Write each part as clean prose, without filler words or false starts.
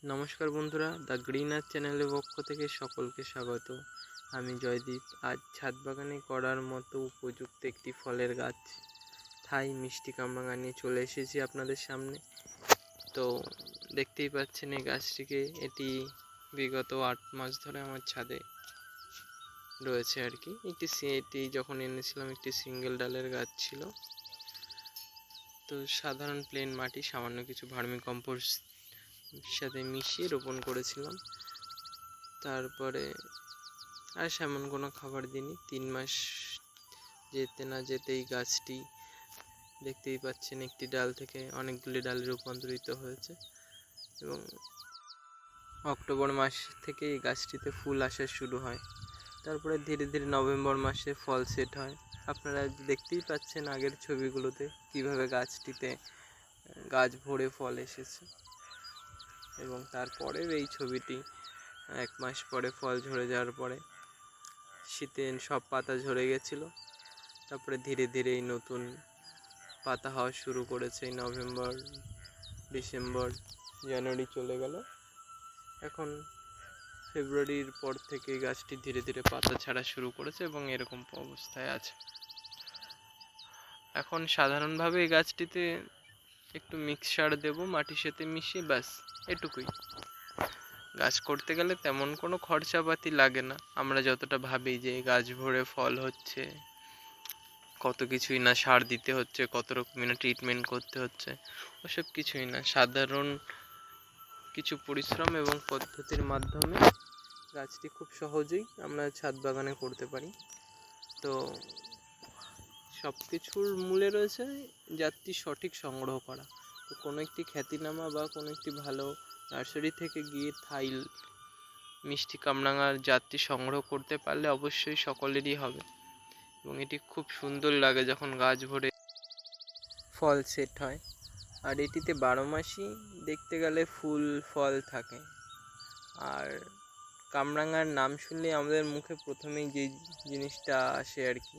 নমস্কার বন্ধুরা, the green আর্থ চ্যানেলের পক্ষ থেকে সকলকে স্বাগত। আমি জয়দীপ। আজ ছাদ বাগানে করার মতো উপযুক্ত একটি ফলের গাছ থাই মিষ্টি কামরাঙা নিয়ে চলে এসেছি আপনাদের সামনে। তো দেখতেই পাচ্ছেন এই গাছটিকে, এটি বিগত 8 মাস ধরে আমার ছাদে রয়েছে আর কি। এটি যখন এনেছিলাম একটি সিঙ্গেল ডালের গাছ ছিল। তো সাধারণ প্লেন মাটি, সামান্য কিছু ভার্মি কম্পোস্ট সাথে মিশিয়ে রোপণ করেছিলাম। তারপরে আর সেমন কোনো খাবার দিইনি। 3 মাস যেতে না যেতেই গাছটি দেখতেই পাচ্ছেন একটি ডাল থেকে অনেকগুলি ডালে রূপান্তরিত হয়েছে এবং অক্টোবর মাস থেকে এই গাছটিতে ফুল আসা শুরু হয়। তারপরে ধীরে ধীরে নভেম্বর মাসে ফল সেট হয়। আপনারা দেখতেই পাচ্ছেন আগের ছবিগুলোতে কিভাবে গাছটিতে গাছ ভরে ফল এসেছে এবং তারপরেও এই ছবিটি 1 মাস পরে ফল ঝরে যাওয়ার পরে শীতে সব পাতা ঝরে গেছিলো। তারপরে ধীরে ধীরে এই নতুন পাতা হওয়া শুরু করেছে। এই নভেম্বর, ডিসেম্বর, জানুয়ারি চলে গেল, এখন ফেব্রুয়ারির পর থেকে গাছটি ধীরে ধীরে পাতা ছাড়া শুরু করেছে এবং এরকম অবস্থায় আছে। এখন সাধারণভাবে এই গাছটিতে একটু মিক্স সার দেবো মাটির সাথে মিশিয়ে, ব্যাস এটুকুই। গাছ করতে গেলে তেমন কোনো খরচাপাতি লাগে না। আমরা যতটা ভাবি যে গাছ ভরে ফল হচ্ছে, কত কিছুই না সার দিতে হচ্ছে, কত রকমের না ট্রিটমেন্ট করতে হচ্ছে, ওসব কিছুই না। সাধারণ কিছু পরিশ্রম এবং পদ্ধতির মাধ্যমে গাছটি খুব সহজেই আমরা ছাদ বাগানে করতে পারি। তো সব কিছুর মূলে রয়েছে জাতটি সঠিক সংগ্রহ করা। তো কোনো একটি খ্যাতিনামা বা কোনো একটি ভালো নার্সারি থেকে গিয়ে থাই মিষ্টি কামরাঙার জাতটি সংগ্রহ করতে পারলে অবশ্যই সকলেরই হবে এবং এটি খুব সুন্দর লাগে যখন গাছ ভরে ফল সেট হয়। আর এটিতে 12 মাসই দেখতে গেলে ফুল ফল থাকে। আর কামরাঙার নাম শুনলে আমাদের মুখে প্রথমেই যে জিনিসটা আসে আর কি,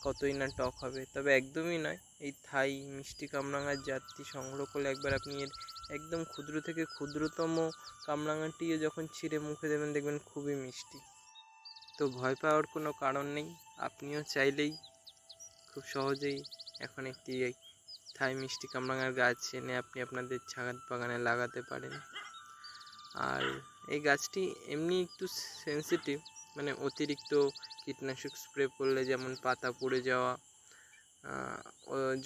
কতই না টক হবে। তবে একদমই নয়। এই থাই মিষ্টি কামরাঙার জাতটি সংগ্রহ করলে একবার আপনি এর একদম ক্ষুদ্র থেকে ক্ষুদ্রতম কামরাঙাটিও যখন ছিঁড়ে মুখে দেবেন, দেখবেন খুবই মিষ্টি। তো ভয় পাওয়ার কোনো কারণ নেই। আপনিও চাইলেই খুব সহজেই এখন একটি থাই মিষ্টি কামরাঙার গাছ এনে আপনি আপনাদের ছাদ বাগানে লাগাতে পারেন। আর এই গাছটি এমনি একটু সেন্সিটিভ, মানে অতিরিক্ত কীটনাশক স্প্রে করলে যেমন পাতা পড়ে যাওয়া,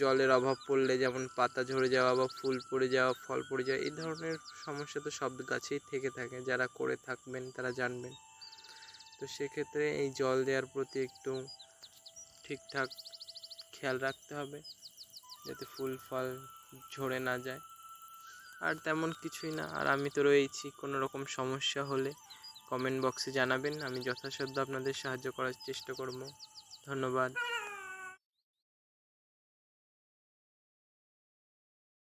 জলের অভাব পড়লে যেমন পাতা ঝরে যাওয়া বা ফুল পড়ে যাওয়া, ফল পড়ে যাওয়া, এই ধরনের সমস্যা তো সব গাছেই থেকে থাকে। যারা করে থাকবেন তারা জানবেন। তো সেক্ষেত্রে এই জল দেওয়ার প্রতি একটু ঠিকঠাক খেয়াল রাখতে হবে যাতে ফুল ফল ঝরে না যায়। আর তেমন কিছুই না। আর আমি তো রয়েছি, কোনো রকম সমস্যা হলে কমেন্ট বক্সে জানাবেন, আমি যথাসাধ্য আপনাদের সাহায্য করার চেষ্টা করব। ধন্যবাদ।